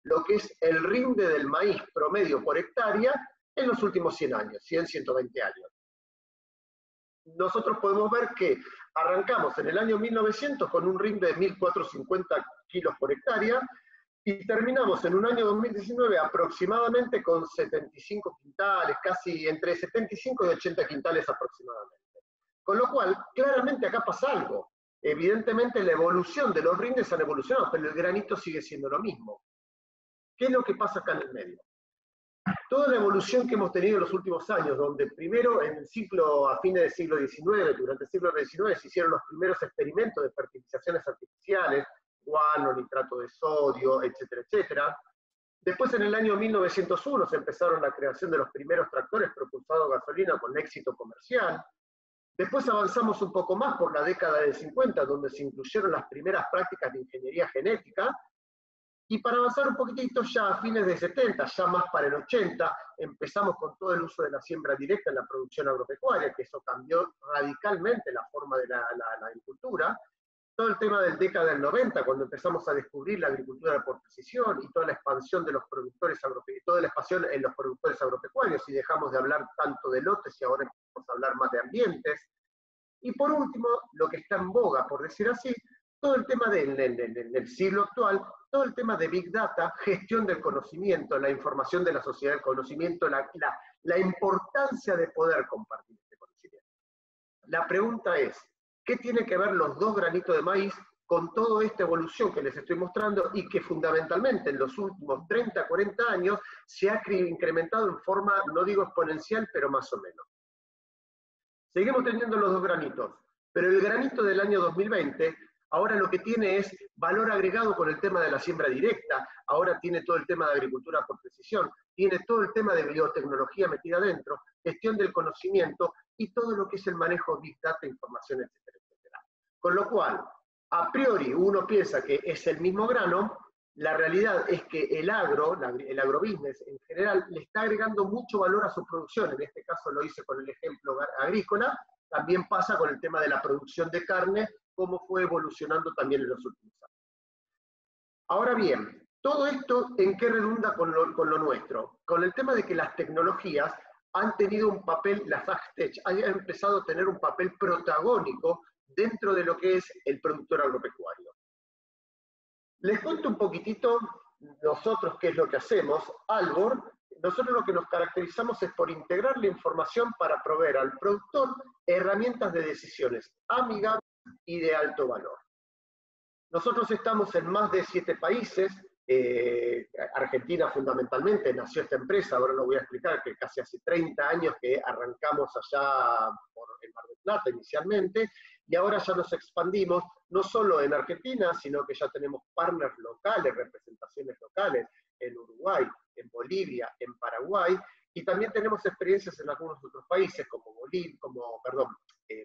lo que es el rinde del maíz promedio por hectárea en los últimos 100 años, 100, 120 años. Nosotros podemos ver que arrancamos en el año 1900 con un rinde de 1.450 kilos por hectárea y terminamos en un año 2019 aproximadamente con 75 quintales, casi entre 75 y 80 quintales aproximadamente. Con lo cual, claramente acá pasa algo. Evidentemente la evolución de los rindes han evolucionado, pero el granito sigue siendo lo mismo. ¿Qué es lo que pasa acá en el medio? Toda la evolución que hemos tenido en los últimos años, donde primero en el ciclo, a fines del siglo XIX, durante el siglo XIX, se hicieron los primeros experimentos de fertilizaciones artificiales, guano, nitrato de sodio, etcétera, etcétera. Después, en el año 1901, se empezaron la creación de los primeros tractores propulsados a gasolina con éxito comercial. Después avanzamos un poco más por la década del 50, donde se incluyeron las primeras prácticas de ingeniería genética. Y para avanzar un poquitito, ya a fines de 70, ya más para el 80, empezamos con todo el uso de la siembra directa en la producción agropecuaria, que eso cambió radicalmente la forma de la agricultura. Todo el tema del década del 90, cuando empezamos a descubrir la agricultura por precisión y toda la expansión de los productores agropecuarios, toda la expansión en los productores agropecuarios, y dejamos de hablar tanto de lotes y ahora empezamos a hablar más de ambientes. Y por último, lo que está en boga, por decir así, todo el tema del siglo actual, todo el tema de Big Data, gestión del conocimiento, la información de la sociedad del conocimiento, la importancia de poder compartir este conocimiento. La pregunta es, ¿qué tiene que ver los dos granitos de maíz con toda esta evolución que les estoy mostrando y que fundamentalmente en los últimos 30, 40 años se ha incrementado en forma, no digo exponencial, pero más o menos? Seguimos teniendo los dos granitos, pero el granito del año 2020 ahora lo que tiene es valor agregado con el tema de la siembra directa, ahora tiene todo el tema de agricultura por precisión, tiene todo el tema de biotecnología metida adentro, gestión del conocimiento y todo lo que es el manejo de Big Data, información, etcétera, etcétera. Con lo cual, a priori uno piensa que es el mismo grano, la realidad es que el agrobusiness en general, le está agregando mucho valor a su producción, en este caso lo hice con el ejemplo agrícola, también pasa con el tema de la producción de carne, cómo fue evolucionando también en los últimos años. Ahora bien, todo esto, ¿en qué redunda con lo nuestro? Con el tema de que las tecnologías han tenido un papel, las AgTech han empezado a tener un papel protagónico dentro de lo que es el productor agropecuario. Les cuento un poquitito nosotros qué es lo que hacemos. Albor, nosotros lo que nos caracterizamos es por integrar la información para proveer al productor herramientas de decisiones amigables y de alto valor. Nosotros estamos en más de 7 países, Argentina fundamentalmente, nació esta empresa, ahora lo voy a explicar, que casi hace 30 años que arrancamos allá en Mar del Plata inicialmente, y ahora ya nos expandimos, no solo en Argentina, sino que ya tenemos partners locales, representaciones locales, en Uruguay, en Bolivia, en Paraguay, y también tenemos experiencias en algunos otros países, como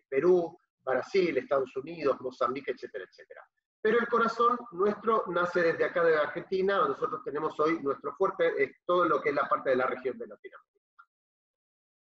Perú, Brasil, Estados Unidos, Mozambique, etcétera, etcétera. Pero el corazón nuestro nace desde acá de Argentina, donde nosotros tenemos hoy nuestro fuerte, es todo lo que es la parte de la región de Latinoamérica.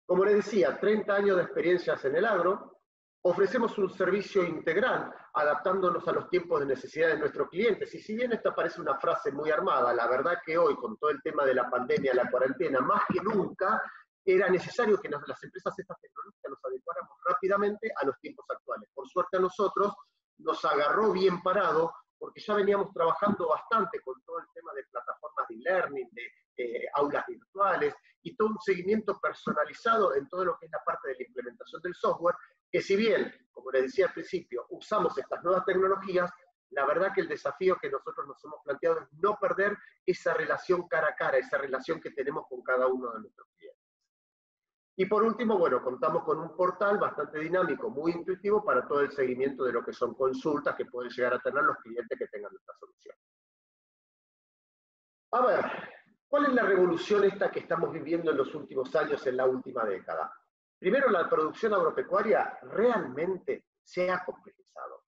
Como les decía, 30 años de experiencias en el agro, ofrecemos un servicio integral, adaptándonos a los tiempos de necesidad de nuestros clientes. Y si bien esta parece una frase muy armada, la verdad que hoy, con todo el tema de la pandemia, la cuarentena, más que nunca, era necesario que las empresas estas tecnológicas nos adecuáramos rápidamente a los tiempos actuales. Por suerte a nosotros nos agarró bien parado, porque ya veníamos trabajando bastante con todo el tema de plataformas de e-learning, de aulas virtuales, y todo un seguimiento personalizado en todo lo que es la parte de la implementación del software, que si bien, como les decía al principio, usamos estas nuevas tecnologías, la verdad que el desafío que nosotros nos hemos planteado es no perder esa relación cara a cara, esa relación que tenemos con cada uno de nuestros clientes. Y por último, bueno, contamos con un portal bastante dinámico, muy intuitivo para todo el seguimiento de lo que son consultas que pueden llegar a tener los clientes que tengan esta solución. A ver, ¿cuál es la revolución esta que estamos viviendo en los últimos años, en la última década? Primero, la producción agropecuaria realmente se ha complejizado.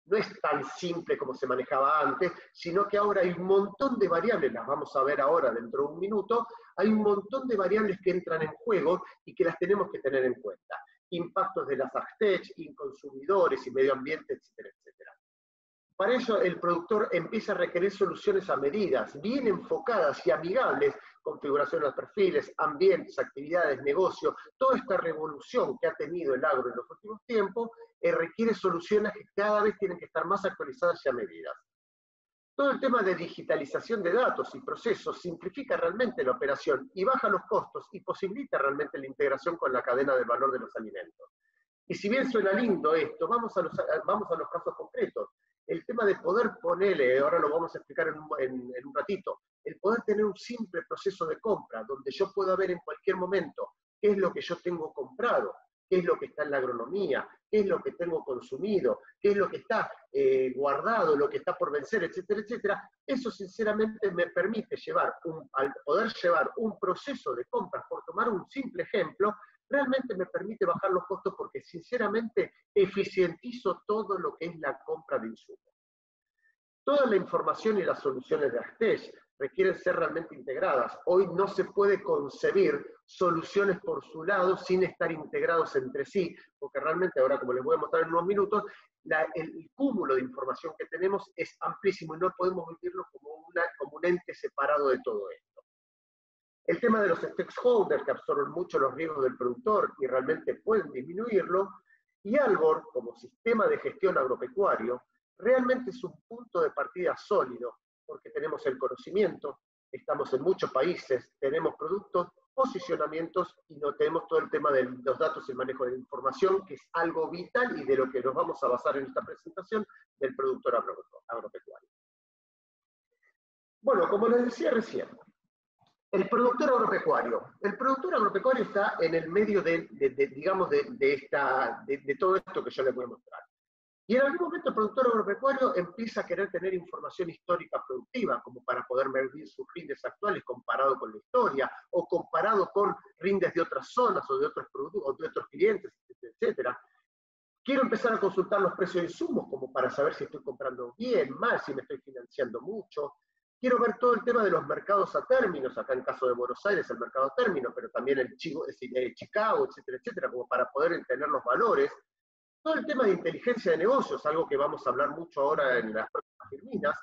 No es tan simple como se manejaba antes, sino que ahora hay un montón de variables, las vamos a ver ahora dentro de un minuto, hay un montón de variables que entran en juego y que las tenemos que tener en cuenta. Impactos de las AgTech, consumidores y medio ambiente, etcétera, etcétera. Para eso el productor empieza a requerir soluciones a medidas, bien enfocadas y amigables, configuración de los perfiles, ambientes, actividades, negocio, toda esta revolución que ha tenido el agro en los últimos tiempos, requiere soluciones que cada vez tienen que estar más actualizadas y a medidas. Todo el tema de digitalización de datos y procesos simplifica realmente la operación y baja los costos y posibilita realmente la integración con la cadena de valor de los alimentos. Y si bien suena lindo esto, vamos a los casos concretos. El tema de poder ponerle, ahora lo vamos a explicar en un ratito, el poder tener un simple proceso de compra, donde yo pueda ver en cualquier momento qué es lo que yo tengo comprado, qué es lo que está en la agronomía, qué es lo que tengo consumido, qué es lo que está guardado, lo que está por vencer, etcétera, etcétera. Eso sinceramente me permite al poder llevar un proceso de compras, por tomar un simple ejemplo, realmente me permite bajar los costos porque sinceramente eficientizo todo lo que es la compra de insumos. Toda la información y las soluciones de Actech requieren ser realmente integradas. Hoy no se puede concebir soluciones por su lado sin estar integrados entre sí, porque realmente ahora, como les voy a mostrar en unos minutos, el cúmulo de información que tenemos es amplísimo y no podemos vivirlo como un ente separado de todo esto. El tema de los stakeholders que absorben mucho los riesgos del productor y realmente pueden disminuirlo, y Algor, como sistema de gestión agropecuario, realmente es un punto de partida sólido, porque tenemos el conocimiento, estamos en muchos países, tenemos productos, posicionamientos y no tenemos todo el tema de los datos y el manejo de la información, que es algo vital y de lo que nos vamos a basar en esta presentación del productor agropecuario. Bueno, como les decía recién, el productor agropecuario está en el medio de todo esto que yo les voy a mostrar. Y en algún momento el productor agropecuario empieza a querer tener información histórica productiva, como para poder medir sus rindes actuales comparado con la historia, o comparado con rindes de otras zonas, o de otros productos, o de otros clientes, etcétera. Quiero empezar a consultar los precios de insumos, como para saber si estoy comprando bien, mal, si me estoy financiando mucho. Quiero ver todo el tema de los mercados a términos, acá en caso de Buenos Aires el mercado a términos, pero también el Chicago, etcétera, etcétera, como para poder entender los valores. Todo el tema de inteligencia de negocios, algo que vamos a hablar mucho ahora en las próximas Firminas.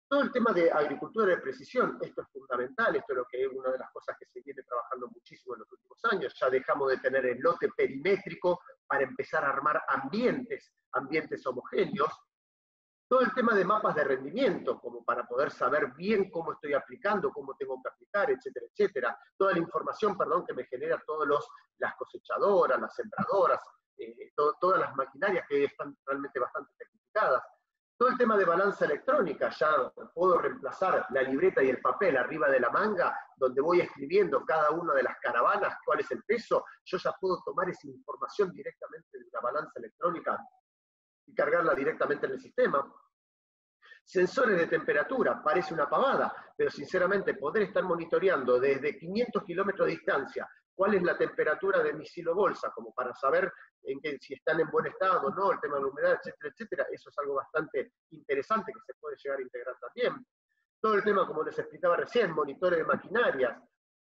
Todo el tema de agricultura de precisión, esto es fundamental, esto es lo que es una de las cosas que se viene trabajando muchísimo en los últimos años. Ya dejamos de tener el lote perimétrico para empezar a armar ambientes homogéneos. Todo el tema de mapas de rendimiento, como para poder saber bien cómo estoy aplicando, cómo tengo que aplicar, etcétera, etcétera. Toda la información, que me genera las cosechadoras, las sembradoras, todas las maquinarias que están realmente bastante tecnificadas. Todo el tema de balanza electrónica, ya puedo reemplazar la libreta y el papel arriba de la manga, donde voy escribiendo cada una de las caravanas, cuál es el peso, yo ya puedo tomar esa información directamente de una balanza electrónica y cargarla directamente en el sistema. Sensores de temperatura, parece una pavada, pero sinceramente poder estar monitoreando desde 500 kilómetros de distancia cuál es la temperatura de mi silo bolsa, como para saber si están en buen estado o no, el tema de la humedad, etcétera, etcétera, eso es algo bastante interesante que se puede llegar a integrar también. Todo el tema, como les explicaba recién, monitores de maquinarias,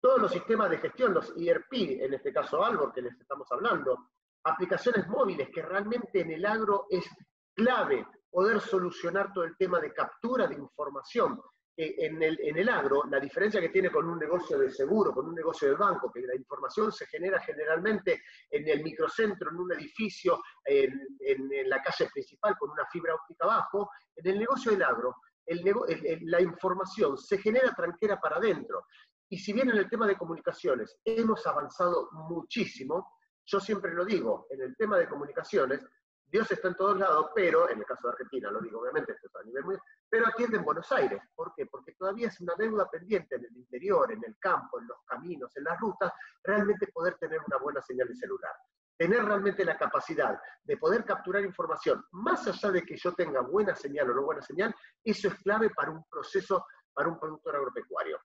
todos los sistemas de gestión, los ERP, en este caso Algor, que les estamos hablando, aplicaciones móviles, que realmente en el agro es clave poder solucionar todo el tema de captura de información. En el agro, la diferencia que tiene con un negocio de seguro, con un negocio de banco, que la información se genera generalmente en el microcentro, en un edificio, en la calle principal, con una fibra óptica abajo, en el negocio del agro, la información se genera tranquera para adentro. Y si bien en el tema de comunicaciones hemos avanzado muchísimo, yo siempre lo digo, en el tema de comunicaciones, Dios está en todos lados, pero, en el caso de Argentina, lo digo obviamente, esto es a nivel muy, pero atiende en Buenos Aires. ¿Por qué? Porque todavía es una deuda pendiente en el interior, en el campo, en los caminos, en las rutas, realmente poder tener una buena señal de celular. Tener realmente la capacidad de poder capturar información, más allá de que yo tenga buena señal o no buena señal, eso es clave para un proceso, para un productor agropecuario.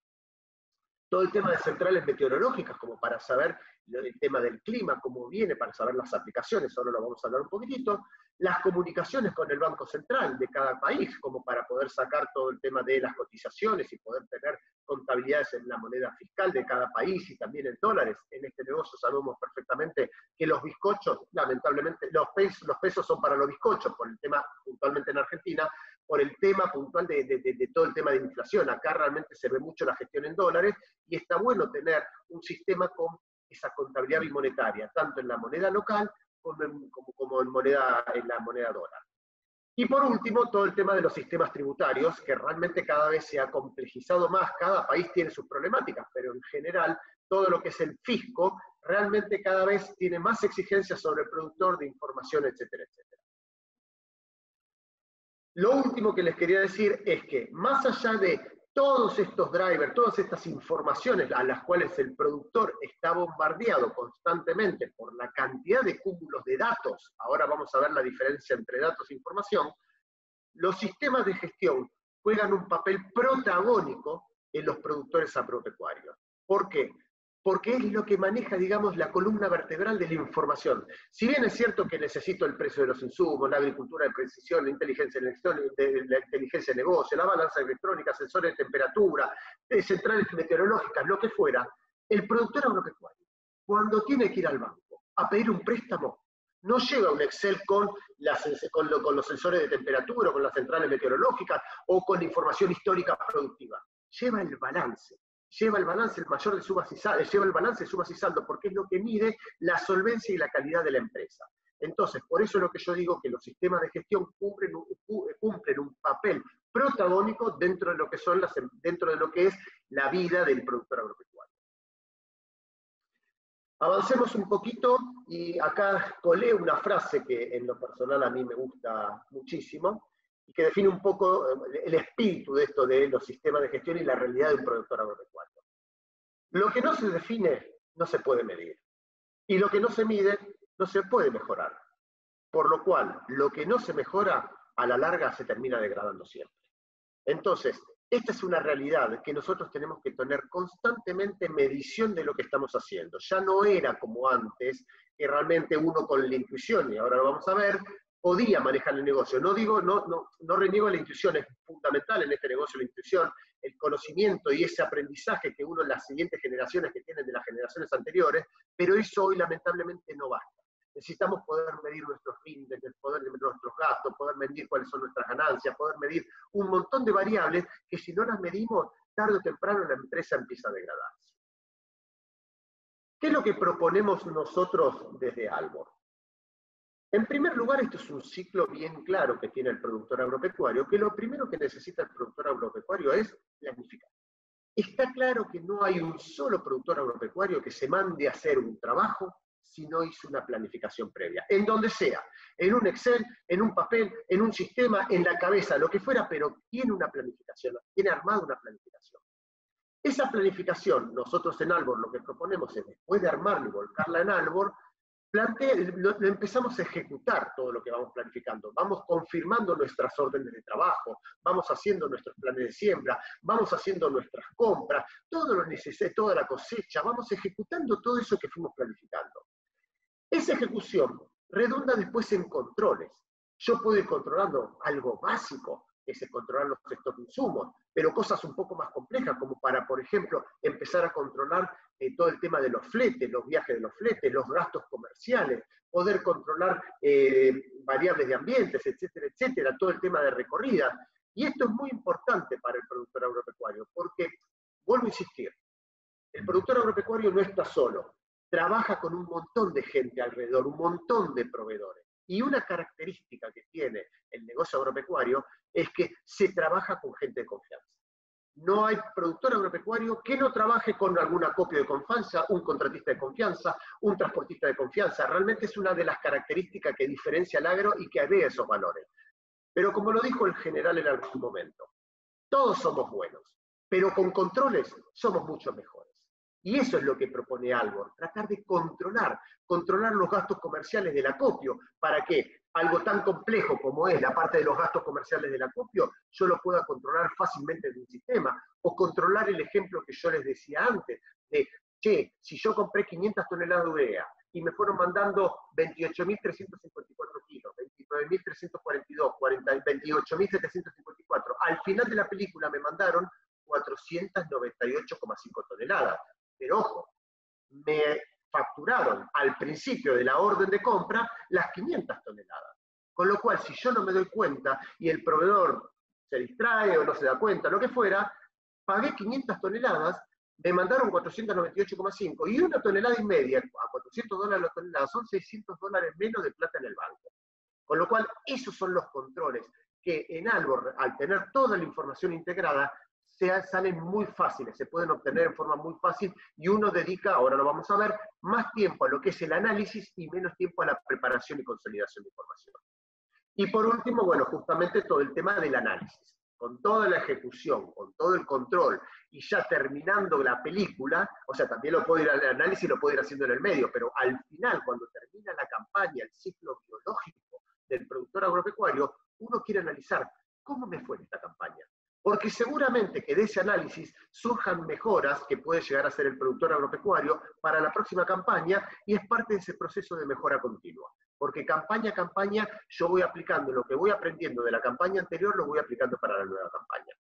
todo el tema de centrales meteorológicas, como para saber el tema del clima, cómo viene, para saber las aplicaciones, ahora lo vamos a hablar un poquitito, las comunicaciones con el Banco Central de cada país, como para poder sacar todo el tema de las cotizaciones y poder tener contabilidades en la moneda fiscal de cada país y también en dólares. En este negocio sabemos perfectamente que los bizcochos, lamentablemente, los pesos son para los bizcochos, por el tema puntualmente en Argentina, por el tema puntual de todo el tema de inflación. Acá realmente se ve mucho la gestión en dólares y está bueno tener un sistema con esa contabilidad bimonetaria, tanto en la moneda local como en la moneda dólar. Y por último, todo el tema de los sistemas tributarios, que realmente cada vez se ha complejizado más, cada país tiene sus problemáticas, pero en general todo lo que es el fisco realmente cada vez tiene más exigencias sobre el productor de información, etcétera, etcétera. Lo último que les quería decir es que más allá de todos estos drivers, todas estas informaciones a las cuales el productor está bombardeado constantemente por la cantidad de cúmulos de datos, ahora vamos a ver la diferencia entre datos e información, los sistemas de gestión juegan un papel protagónico en los productores agropecuarios. ¿Por qué? Porque es lo que maneja, digamos, la columna vertebral de la información. Si bien es cierto que necesito el precio de los insumos, la agricultura de precisión, la inteligencia de negocio, la balanza electrónica, sensores de temperatura, centrales meteorológicas, lo que fuera, el productor agropecuario, cuando tiene que ir al banco a pedir un préstamo, no lleva un Excel con los sensores de temperatura, con las centrales meteorológicas o con la información histórica productiva. Lleva el balance. Lleva el balance, el mayor de sumas y saldo, lleva el balance de sumas y saldo, porque es lo que mide la solvencia y la calidad de la empresa. Entonces, por eso es lo que yo digo que los sistemas de gestión cumplen un papel protagónico dentro de lo que es la vida del productor agropecuario. Avancemos un poquito y acá colé una frase que en lo personal a mí me gusta muchísimo y que define un poco el espíritu de esto de los sistemas de gestión y la realidad de un productor agropecuario. Lo que no se define no se puede medir y lo que no se mide no se puede mejorar. Por lo cual, lo que no se mejora a la larga se termina degradando siempre. Entonces, esta es una realidad que nosotros tenemos que tener constantemente medición de lo que estamos haciendo. Ya no era como antes, que realmente uno con la intuición, y ahora lo vamos a ver, podía manejar el negocio. No reniego la intuición, es fundamental en este negocio la intuición, el conocimiento y ese aprendizaje que uno en las siguientes generaciones que tienen de las generaciones anteriores, pero eso hoy lamentablemente no basta. Necesitamos poder medir nuestros índices, poder medir nuestros gastos, poder medir cuáles son nuestras ganancias, poder medir un montón de variables que si no las medimos, tarde o temprano la empresa empieza a degradarse. ¿Qué es lo que proponemos nosotros desde Albor? En primer lugar, esto es un ciclo bien claro que tiene el productor agropecuario, que lo primero que necesita el productor agropecuario es planificar. Está claro que no hay un solo productor agropecuario que se mande a hacer un trabajo si no hizo una planificación previa, en donde sea, en un Excel, en un papel, en un sistema, en la cabeza, lo que fuera, pero tiene una planificación, tiene armada una planificación. Esa planificación, nosotros en Albor lo que proponemos es, después de armarla y volcarla en Albor, lo empezamos a ejecutar todo lo que vamos planificando, vamos confirmando nuestras órdenes de trabajo, vamos haciendo nuestros planes de siembra, vamos haciendo nuestras compras, todo lo necesario, toda la cosecha, vamos ejecutando todo eso que fuimos planificando. Esa ejecución redunda después en controles. Yo puedo ir controlando algo básico, que es controlar los stocks de insumos, pero cosas un poco más complejas, como para, por ejemplo, empezar a controlar todo el tema de los fletes, los viajes de los fletes, los gastos comerciales, poder controlar variables de ambientes, etcétera, etcétera, todo el tema de recorrida. Y esto es muy importante para el productor agropecuario, porque, vuelvo a insistir, el productor agropecuario no está solo, trabaja con un montón de gente alrededor, un montón de proveedores. Y una característica que tiene el negocio agropecuario es que se trabaja con gente de confianza. No hay productor agropecuario que no trabaje con algún acopio de confianza, un contratista de confianza, un transportista de confianza. Realmente es una de las características que diferencia al agro y que agrega esos valores. Pero como lo dijo el general en algún momento, todos somos buenos, pero con controles somos mucho mejores. Y eso es lo que propone Albor, tratar de controlar los gastos comerciales del acopio. ¿Para qué? algo tan complejo como es la parte de los gastos comerciales del acopio, yo lo pueda controlar fácilmente de un sistema, o controlar el ejemplo que yo les decía antes, de, che, si yo compré 500 toneladas de urea, y me fueron mandando 28.354 kilos, 29.342, 28.754. Al final de la película me mandaron 498,5 toneladas. Pero ojo, me facturaron al principio de la orden de compra las 500 toneladas. Con lo cual, si yo no me doy cuenta y el proveedor se distrae o no se da cuenta, lo que fuera, pagué 500 toneladas, me mandaron 498,5 y una tonelada y media a $400 la tonelada son $600 menos de plata en el banco. Con lo cual, esos son los controles que en Albor, al tener toda la información integrada, salen muy fáciles, se pueden obtener en forma muy fácil y uno dedica, ahora lo vamos a ver, más tiempo a lo que es el análisis y menos tiempo a la preparación y consolidación de información. Y por último, bueno, justamente todo el tema del análisis. Con toda la ejecución, con todo el control, y ya terminando la película, o sea, también lo puedo ir al análisis, lo puedo ir haciendo en el medio, pero al final, cuando termina la campaña, el ciclo biológico del productor agropecuario, uno quiere analizar cómo me fue en esta campaña. Porque seguramente que de ese análisis surjan mejoras que puede llegar a hacer el productor agropecuario para la próxima campaña, y es parte de ese proceso de mejora continua. Porque campaña a campaña yo voy aplicando lo que voy aprendiendo de la campaña anterior, lo voy aplicando para la nueva campaña.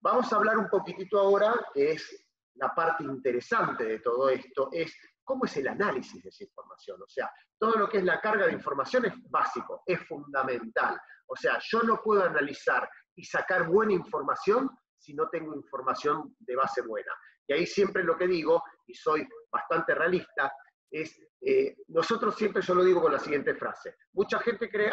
Vamos a hablar un poquitito ahora, que es la parte interesante de todo esto, es cómo es el análisis de esa información. O sea, todo lo que es la carga de información es básico, es fundamental. O sea, yo no puedo analizar y sacar buena información si no tengo información de base buena. Y ahí siempre lo que digo, y soy bastante realista, es, nosotros siempre, yo lo digo con la siguiente frase, mucha gente cree,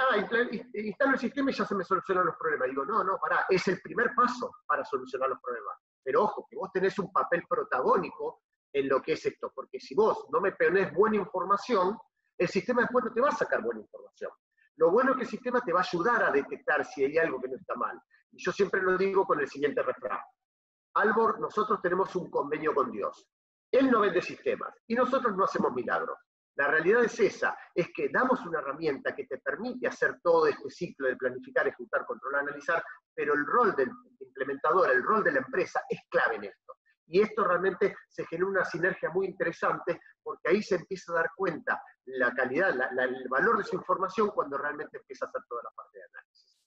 instalo el sistema y ya se me solucionan los problemas. Digo, no, pará, es el primer paso para solucionar los problemas. Pero ojo, que vos tenés un papel protagónico en lo que es esto, porque si vos no me ponés buena información, el sistema después no te va a sacar buena información. Lo bueno es que el sistema te va a ayudar a detectar si hay algo que no está mal. Y yo siempre lo digo con el siguiente refrán. Albor, nosotros tenemos un convenio con Dios. Él no vende sistemas y nosotros no hacemos milagros. La realidad es esa, es que damos una herramienta que te permite hacer todo este ciclo de planificar, ejecutar, controlar, analizar, pero el rol del implementador, el rol de la empresa es clave en esto. Y esto realmente se genera una sinergia muy interesante porque ahí se empieza a dar cuenta la calidad, el valor de su información cuando realmente empieza a hacer toda la parte de análisis.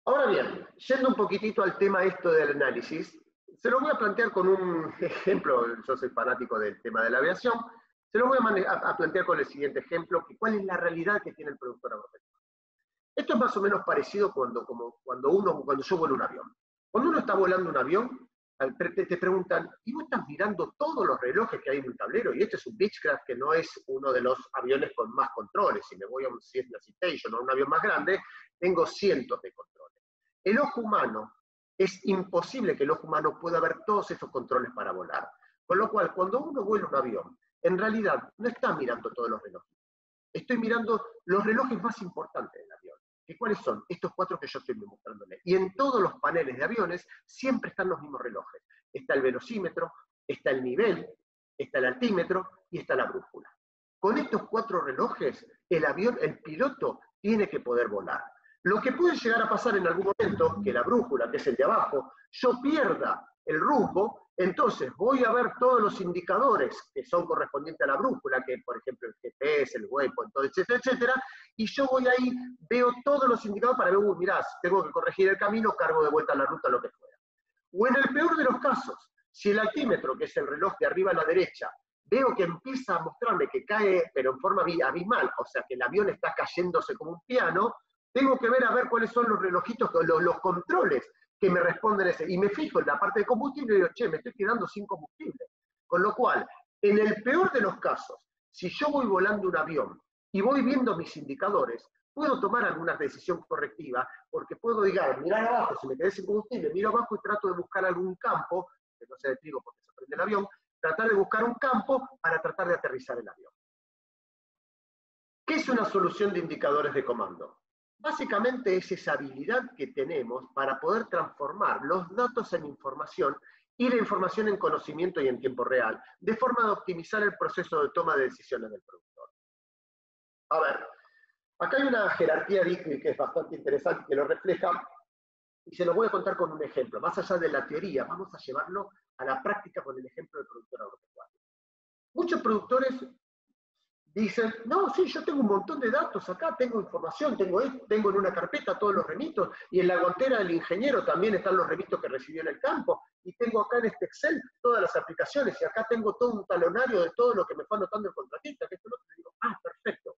Ahora bien, yendo un poquitito al tema esto del análisis, se lo voy a plantear con un ejemplo, yo soy fanático del tema de la aviación, se lo voy a plantear con el siguiente ejemplo, que cuál es la realidad que tiene el productor agropecuario. Esto es más o menos parecido cuando yo vuelo un avión. Cuando uno está volando un avión, te preguntan, ¿y vos estás mirando todos los relojes que hay en un tablero? Y este es un Beechcraft que no es uno de los aviones con más controles. Si me voy a un Cessna Citation o un avión más grande, tengo cientos de controles. El ojo humano, es imposible que el ojo humano pueda ver todos esos controles para volar. Con lo cual, cuando uno vuela un avión, en realidad no está mirando todos los relojes. Estoy mirando los relojes más importantes del avión. ¿Y cuáles son? Estos 4 que yo estoy mostrándole. Y en todos los paneles de aviones siempre están los mismos relojes. Está el velocímetro, está el nivel, está el altímetro y está la brújula. Con estos 4 relojes, el piloto tiene que poder volar. Lo que puede llegar a pasar en algún momento, que la brújula, que es el de abajo, yo pierda el rumbo, entonces voy a ver todos los indicadores que son correspondientes a la brújula, que por ejemplo el GPS, el waypoint, etcétera, etcétera, y yo voy ahí, veo todos los indicadores para ver, mirá, tengo que corregir el camino, cargo de vuelta la ruta, lo que fuera. O en el peor de los casos, si el altímetro, que es el reloj de arriba a la derecha, veo que empieza a mostrarme que cae, pero en forma abismal, o sea que el avión está cayéndose como un piano, tengo que ver a ver cuáles son los relojitos, los controles que me responden ese. Y me fijo en la parte de combustible y digo, che, me estoy quedando sin combustible. Con lo cual, en el peor de los casos, si yo voy volando un avión y voy viendo mis indicadores, puedo tomar alguna decisión correctiva, porque puedo, mirar abajo, si me quedé sin combustible, miro abajo y trato de buscar algún campo, que no sea de trigo porque se prende el avión, tratar de buscar un campo para tratar de aterrizar el avión. ¿Qué es una solución de indicadores de comando? Básicamente es esa habilidad que tenemos para poder transformar los datos en información y la información en conocimiento y en tiempo real, de forma de optimizar el proceso de toma de decisiones del productor. A ver, acá hay una jerarquía Dickrey que es bastante interesante, que lo refleja, y se lo voy a contar con un ejemplo. Más allá de la teoría, vamos a llevarlo a la práctica con el ejemplo del productor agropecuario. Muchos productores dicen, no, sí, yo tengo un montón de datos acá, tengo información, tengo en una carpeta todos los remitos, y en la guantera del ingeniero también están los remitos que recibió en el campo, y tengo acá en este Excel todas las aplicaciones, y acá tengo todo un talonario de todo lo que me fue anotando el contratista, que esto no te digo, perfecto.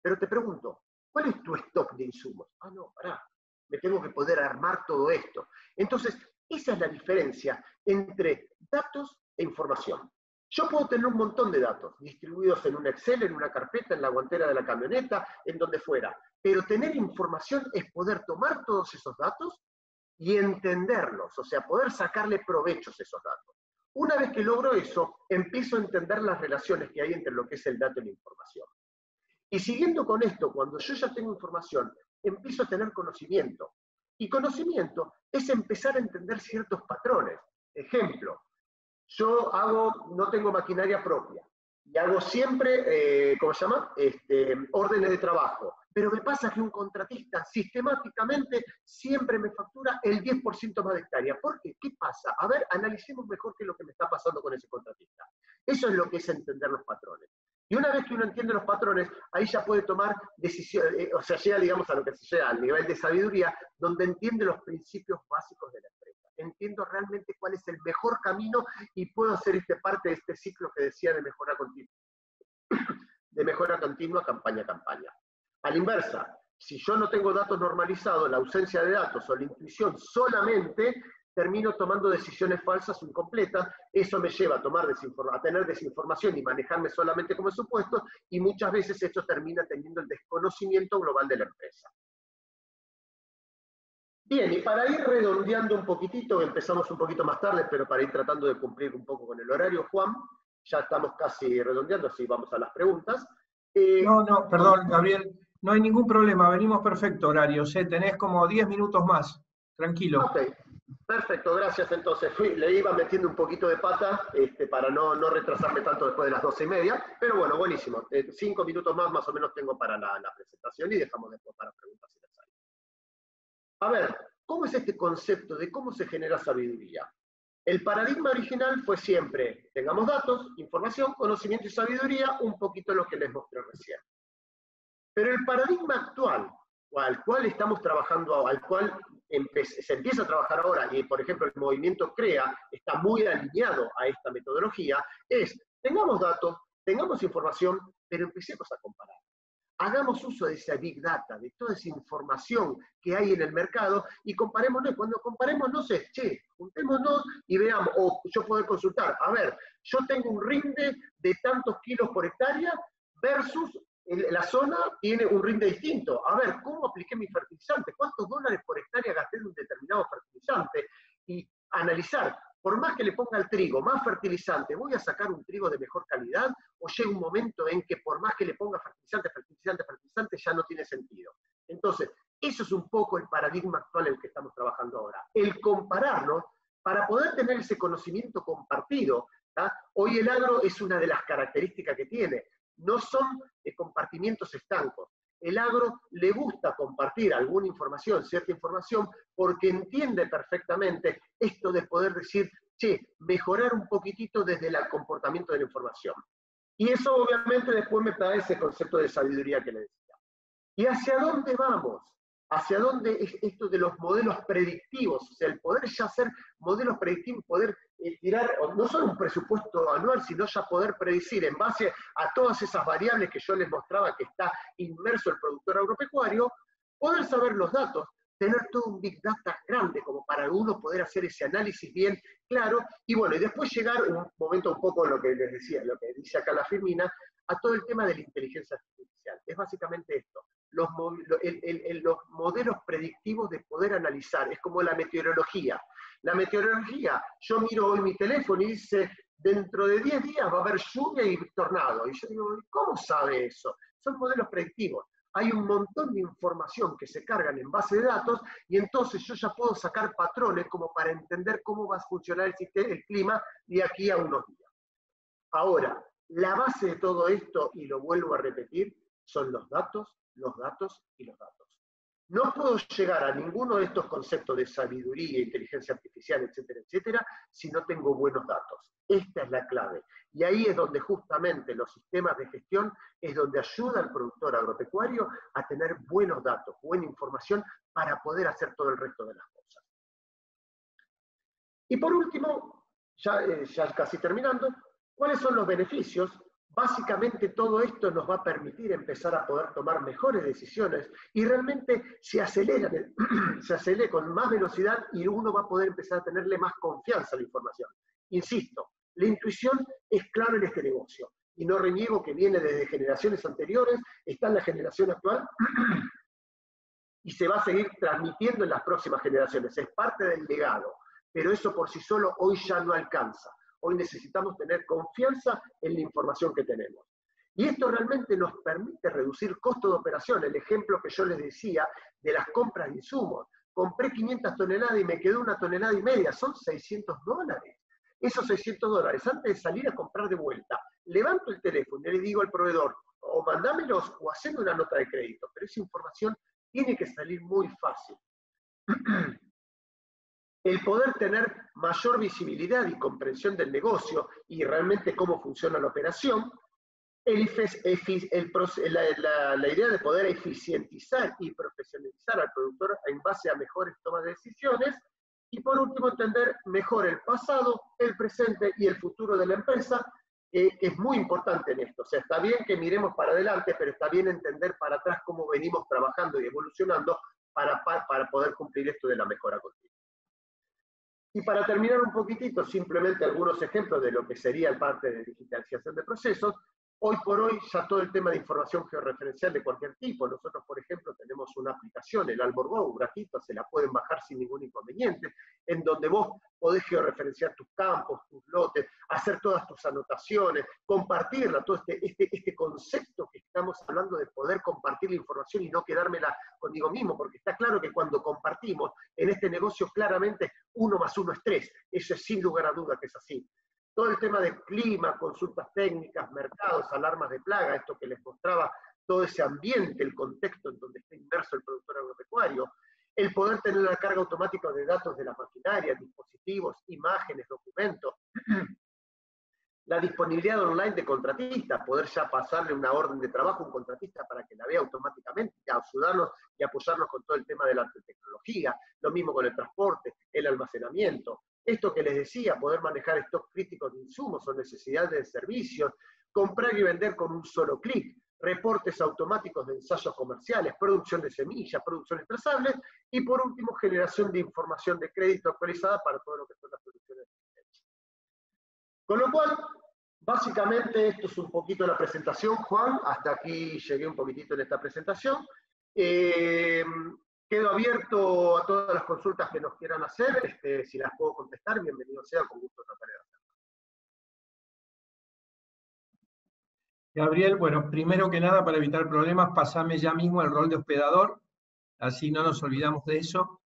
Pero te pregunto, ¿cuál es tu stock de insumos? No, pará, me tengo que poder armar todo esto. Entonces, esa es la diferencia entre datos e información. Yo puedo tener un montón de datos distribuidos en un Excel, en una carpeta, en la guantera de la camioneta, en donde fuera. Pero tener información es poder tomar todos esos datos y entenderlos, o sea, poder sacarle provechos a esos datos. Una vez que logro eso, empiezo a entender las relaciones que hay entre lo que es el dato y la información. Y siguiendo con esto, cuando yo ya tengo información, empiezo a tener conocimiento. Y conocimiento es empezar a entender ciertos patrones. Ejemplo, yo no tengo maquinaria propia y hago siempre, ¿cómo se llama? Órdenes de trabajo. Pero me pasa que un contratista sistemáticamente siempre me factura el 10% más de hectárea. ¿Por qué? ¿Qué pasa? A ver, analicemos mejor qué es lo que me está pasando con ese contratista. Eso es lo que es entender los patrones. Y una vez que uno entiende los patrones, ahí ya puede tomar decisiones, o sea, llega, digamos, a lo que se llega al nivel de sabiduría, donde entiende los principios básicos de la empresa. Entiendo realmente cuál es el mejor camino y puedo hacer parte de este ciclo que decía de mejora continua. De mejora continua, campaña a campaña. A la inversa, si yo no tengo datos normalizados, la ausencia de datos o la intuición solamente, termino tomando decisiones falsas o incompletas, eso me lleva a tener desinformación y manejarme solamente como supuestos, y muchas veces esto termina teniendo el desconocimiento global de la empresa. Bien, y para ir redondeando un poquitito, empezamos un poquito más tarde, pero para ir tratando de cumplir un poco con el horario, Juan, ya estamos casi redondeando, así vamos a las preguntas. No, perdón, Gabriel, no hay ningún problema, venimos perfecto horarios, tenés como 10 minutos más, tranquilo. Ok, perfecto, gracias. Entonces le iba metiendo un poquito de pata para no retrasarme tanto después de las 12:30, pero bueno, buenísimo. 5 minutos más o menos tengo para la presentación y dejamos después para preguntas si les hay. A ver, ¿cómo es este concepto de cómo se genera sabiduría? El paradigma original fue siempre, tengamos datos, información, conocimiento y sabiduría, un poquito lo que les mostré recién. Pero el paradigma actual, al cual estamos trabajando, al cual se empieza a trabajar ahora, y por ejemplo el movimiento CREA está muy alineado a esta metodología, es, tengamos datos, tengamos información, pero empecemos a comparar. Hagamos uso de esa Big Data, de toda esa información que hay en el mercado y comparémonos. Cuando comparemos, no sé, juntémonos y veamos, o yo puedo consultar, a ver, yo tengo un rinde de tantos kilos por hectárea versus la zona tiene un rinde distinto. A ver, ¿cómo apliqué mi fertilizante? ¿Cuántos dólares por hectárea gasté en un determinado fertilizante? Y analizar, por más que le ponga al trigo más fertilizante, ¿voy a sacar un trigo de mejor calidad? ¿O llega un momento en que por más que le ponga fertilizante, ya no tiene sentido? Entonces, eso es un poco el paradigma actual en el que estamos trabajando ahora. El compararnos para poder tener ese conocimiento compartido. Hoy el agro es una de las características que tiene. No son compartimientos estancos. El agro le gusta compartir alguna información, cierta información, porque entiende perfectamente esto de poder decir, mejorar un poquitito desde el comportamiento de la información. Y eso obviamente después me trae ese concepto de sabiduría que le decía. ¿Y hacia dónde vamos? ¿Hacia dónde es esto de los modelos predictivos? O sea, el poder ya hacer modelos predictivos, poder tirar no solo un presupuesto anual, sino ya poder predecir en base a todas esas variables que yo les mostraba que está inmerso el productor agropecuario, poder saber los datos, tener todo un Big Data grande como para uno poder hacer ese análisis bien claro, y bueno, y después llegar un momento un poco lo que les decía, lo que dice acá la Firmina, a todo el tema de la inteligencia artificial. Es básicamente esto. Los modelos predictivos de poder analizar, es como la meteorología. La meteorología, yo miro hoy mi teléfono y dice, dentro de 10 días va a haber lluvia y tornado. Y yo digo, ¿cómo sabe eso? Son modelos predictivos. Hay un montón de información que se cargan en base de datos y entonces yo ya puedo sacar patrones como para entender cómo va a funcionar el clima de aquí a unos días. Ahora, la base de todo esto, y lo vuelvo a repetir, son los datos, los datos y los datos. No puedo llegar a ninguno de estos conceptos de sabiduría, inteligencia artificial, etcétera, etcétera, si no tengo buenos datos. Esta es la clave. Y ahí es donde justamente los sistemas de gestión es donde ayuda al productor agropecuario a tener buenos datos, buena información para poder hacer todo el resto de las cosas. Y por último, ya casi terminando, ¿cuáles son los beneficios? Básicamente todo esto nos va a permitir empezar a poder tomar mejores decisiones y realmente se acelera con más velocidad y uno va a poder empezar a tenerle más confianza a la información. Insisto, la intuición es clave en este negocio y no reniego que viene desde generaciones anteriores, está en la generación actual y se va a seguir transmitiendo en las próximas generaciones. Es parte del legado, pero eso por sí solo hoy ya no alcanza. Hoy necesitamos tener confianza en la información que tenemos. Y esto realmente nos permite reducir costos de operación. El ejemplo que yo les decía de las compras de insumos. Compré 500 toneladas y me quedó 1,5 toneladas, son $600. Esos $600, antes de salir a comprar de vuelta, levanto el teléfono y le digo al proveedor, o mandámelos o haceme una nota de crédito. Pero esa información tiene que salir muy fácil. El poder tener mayor visibilidad y comprensión del negocio y realmente cómo funciona la operación, la idea de poder eficientizar y profesionalizar al productor en base a mejores tomas de decisiones, y por último entender mejor el pasado, el presente y el futuro de la empresa, que es muy importante en esto. O sea, está bien que miremos para adelante, pero está bien entender para atrás cómo venimos trabajando y evolucionando para poder cumplir esto de la mejora continua. Y para terminar un poquitito, simplemente algunos ejemplos de lo que sería el parte de digitalización de procesos. Hoy por hoy ya todo el tema de información georreferencial de cualquier tipo. Nosotros, por ejemplo, tenemos una aplicación, el Arbor Go, gratuito, se la pueden bajar sin ningún inconveniente, en donde vos podés georreferenciar tus campos, tus lotes, hacer todas tus anotaciones, compartirla, todo este concepto que estamos hablando de poder compartir la información y no quedármela conmigo mismo, porque está claro que cuando compartimos en este negocio claramente 1 más 1 es 3, eso es sin lugar a duda que es así. Todo el tema de clima, consultas técnicas, mercados, alarmas de plaga, esto que les mostraba, todo ese ambiente, el contexto en donde está inmerso el productor agropecuario, el poder tener la carga automática de datos de la maquinaria, dispositivos, imágenes, documentos, la disponibilidad online de contratistas, poder ya pasarle una orden de trabajo a un contratista para que la vea automáticamente, ayudarnos y apoyarnos con todo el tema de la tecnología, lo mismo con el transporte, el almacenamiento. Esto que les decía, poder manejar stocks críticos de insumos o necesidades de servicios, comprar y vender con un solo clic, reportes automáticos de ensayos comerciales, producción de semillas, producciones trazables, y por último, generación de información de crédito actualizada para todo lo que son las soluciones de existencia. Con lo cual, básicamente esto es un poquito la presentación, Juan, hasta aquí llegué un poquitito en esta presentación. Quedo abierto a todas las consultas que nos quieran hacer, si las puedo contestar, bienvenido sea, con gusto trataré de hacerlo. Gabriel, bueno, primero que nada, para evitar problemas, pasame ya mismo el rol de hospedador, así no nos olvidamos de eso.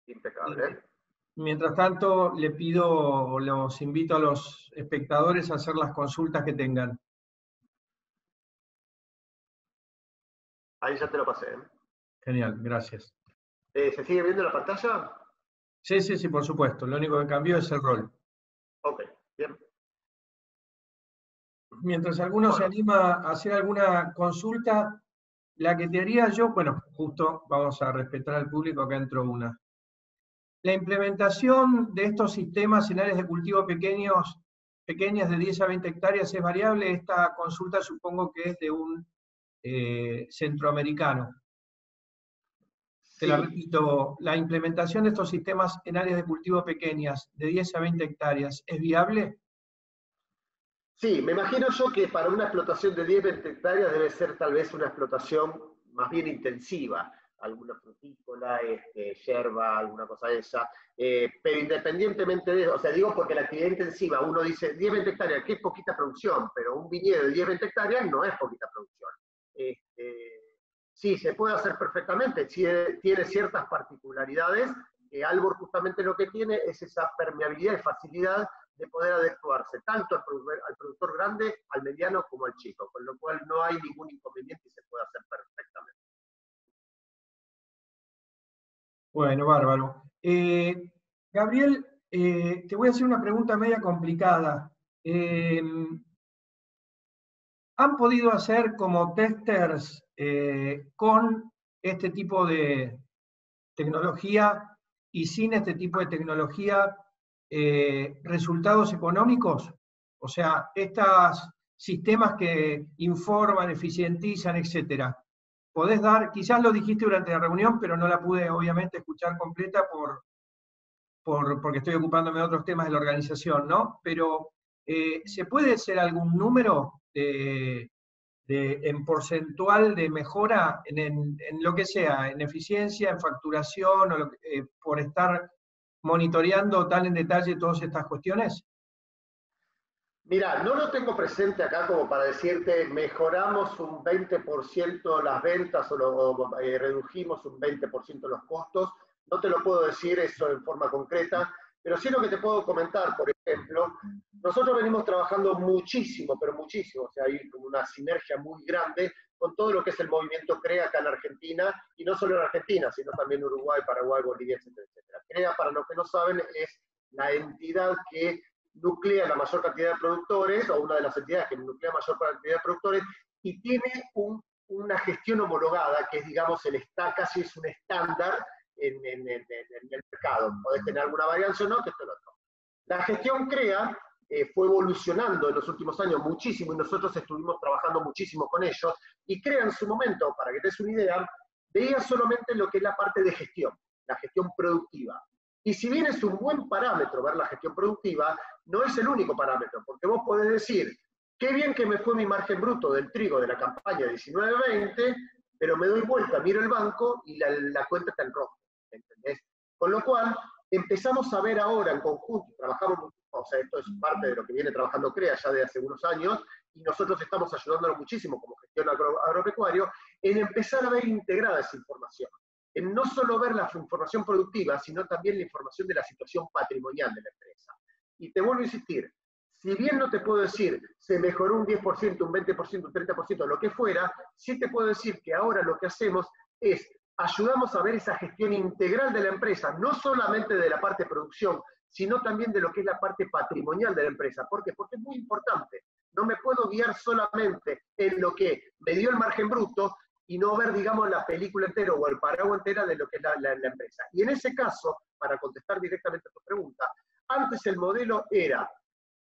Impecable. Mientras tanto, los invito a los espectadores a hacer las consultas que tengan. Ahí ya te lo pasé. Genial, gracias. ¿Se sigue viendo la pantalla? Sí, por supuesto. Lo único que cambió es el rol. Ok, bien. Mientras alguno se anima a hacer alguna consulta, la que te haría yo, bueno, justo vamos a respetar al público, acá entró una. La implementación de estos sistemas en áreas de cultivo pequeñas de 10 a 20 hectáreas es variable. Esta consulta supongo que es de un centroamericano. Te la repito, ¿la implementación de estos sistemas en áreas de cultivo pequeñas de 10 a 20 hectáreas es viable? Sí, me imagino yo que para una explotación de 10-20 hectáreas debe ser tal vez una explotación más bien intensiva, alguna frutícola, yerba, alguna cosa de esa, pero independientemente de eso, o sea, digo porque la actividad intensiva, uno dice 10-20 hectáreas, que es poquita producción, pero un viñedo de 10-20 hectáreas no es poquita producción. Sí, se puede hacer perfectamente, tiene ciertas particularidades, Albor justamente lo que tiene es esa permeabilidad y facilidad de poder adecuarse tanto al productor grande, al mediano como al chico, con lo cual no hay ningún inconveniente y se puede hacer perfectamente. Bueno, bárbaro. Gabriel, te voy a hacer una pregunta media complicada. ¿Han podido hacer como testers con este tipo de tecnología y sin este tipo de tecnología resultados económicos? O sea, estos sistemas que informan, eficientizan, etcétera. ¿Podés dar, quizás lo dijiste durante la reunión, pero no la pude obviamente escuchar completa porque estoy ocupándome de otros temas de la organización, ¿no? Pero ¿se puede hacer algún número en porcentual de mejora en lo que sea, en eficiencia, en facturación, o por estar monitoreando tan en detalle todas estas cuestiones? Mira, no lo tengo presente acá como para decirte mejoramos un 20% las ventas o redujimos un 20% los costos. No te lo puedo decir eso en forma concreta, pero sí lo que te puedo comentar, por ejemplo, nosotros venimos trabajando muchísimo, pero muchísimo, o sea, hay como una sinergia muy grande con todo lo que es el movimiento CREA acá en Argentina, y no solo en Argentina, sino también Uruguay, Paraguay, Bolivia, etcétera, etcétera. CREA, para los que no saben, es la entidad que nuclea la mayor cantidad de productores, o una de las entidades que nuclea mayor cantidad de productores, y tiene una gestión homologada, que es, digamos, casi es un estándar en el mercado. Podés tener alguna variancia o no, que esto lo otro. La gestión CREA fue evolucionando en los últimos años muchísimo, y nosotros estuvimos trabajando muchísimo con ellos, y CREA en su momento, para que te des una idea, veía solamente lo que es la parte de gestión, la gestión productiva. Y si bien es un buen parámetro ver la gestión productiva, no es el único parámetro, porque vos podés decir, qué bien que me fue mi margen bruto del trigo de la campaña 19-20, pero me doy vuelta, miro el banco y la cuenta está en rojo, ¿entendés? Con lo cual, empezamos a ver ahora en conjunto, trabajamos, o sea, esto es parte de lo que viene trabajando CREA ya de hace unos años, y nosotros estamos ayudándolo muchísimo como gestión agropecuario, en empezar a ver integrada esa información. En no solo ver la información productiva, sino también la información de la situación patrimonial de la empresa. Y te vuelvo a insistir, si bien no te puedo decir se mejoró un 10%, un 20%, un 30%, lo que fuera, sí te puedo decir que ahora lo que hacemos es ayudamos a ver esa gestión integral de la empresa, no solamente de la parte de producción, sino también de lo que es la parte patrimonial de la empresa. ¿Por qué? Porque es muy importante. No me puedo guiar solamente en lo que me dio el margen bruto, y no ver, digamos, la película entera o el paraguas entera de lo que es la empresa. Y en ese caso, para contestar directamente a tu pregunta, antes el modelo era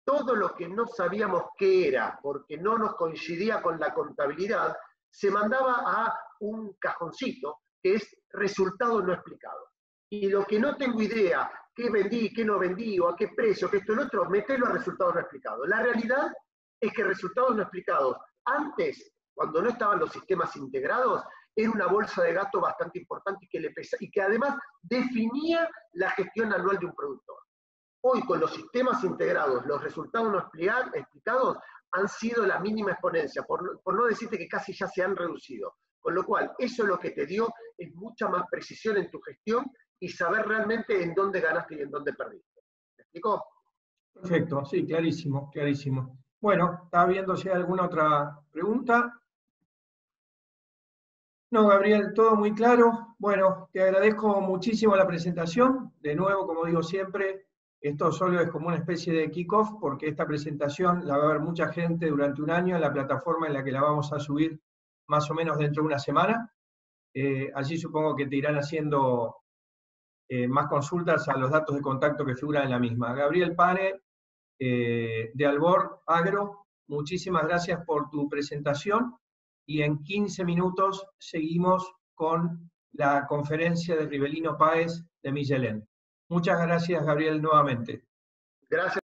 todo lo que no sabíamos qué era, porque no nos coincidía con la contabilidad, se mandaba a un cajoncito que es resultado no explicado. Y lo que no tengo idea, qué vendí, qué no vendí, o a qué precio, que esto y lo otro, metelo a resultados no explicados. La realidad es que resultados no explicados, antes, cuando no estaban los sistemas integrados, era una bolsa de gato bastante importante y que además definía la gestión anual de un productor. Hoy, con los sistemas integrados, los resultados no explicados han sido la mínima exponencia, por no decirte que casi ya se han reducido. Con lo cual, eso es lo que te dio es mucha más precisión en tu gestión y saber realmente en dónde ganaste y en dónde perdiste. ¿Me explico? Perfecto, sí, clarísimo, clarísimo. Bueno, ¿está viendo si hay alguna otra pregunta? No, Gabriel, todo muy claro. Bueno, te agradezco muchísimo la presentación. De nuevo, como digo siempre, esto solo es como una especie de kickoff, porque esta presentación la va a ver mucha gente durante un año en la plataforma en la que la vamos a subir más o menos dentro de una semana. Allí supongo que te irán haciendo más consultas a los datos de contacto que figuran en la misma. Gabriel Pane, de Albor Agro, muchísimas gracias por tu presentación, y en 15 minutos seguimos con la conferencia de Rivelino Páez de Michelin. Muchas gracias, Gabriel, nuevamente. Gracias.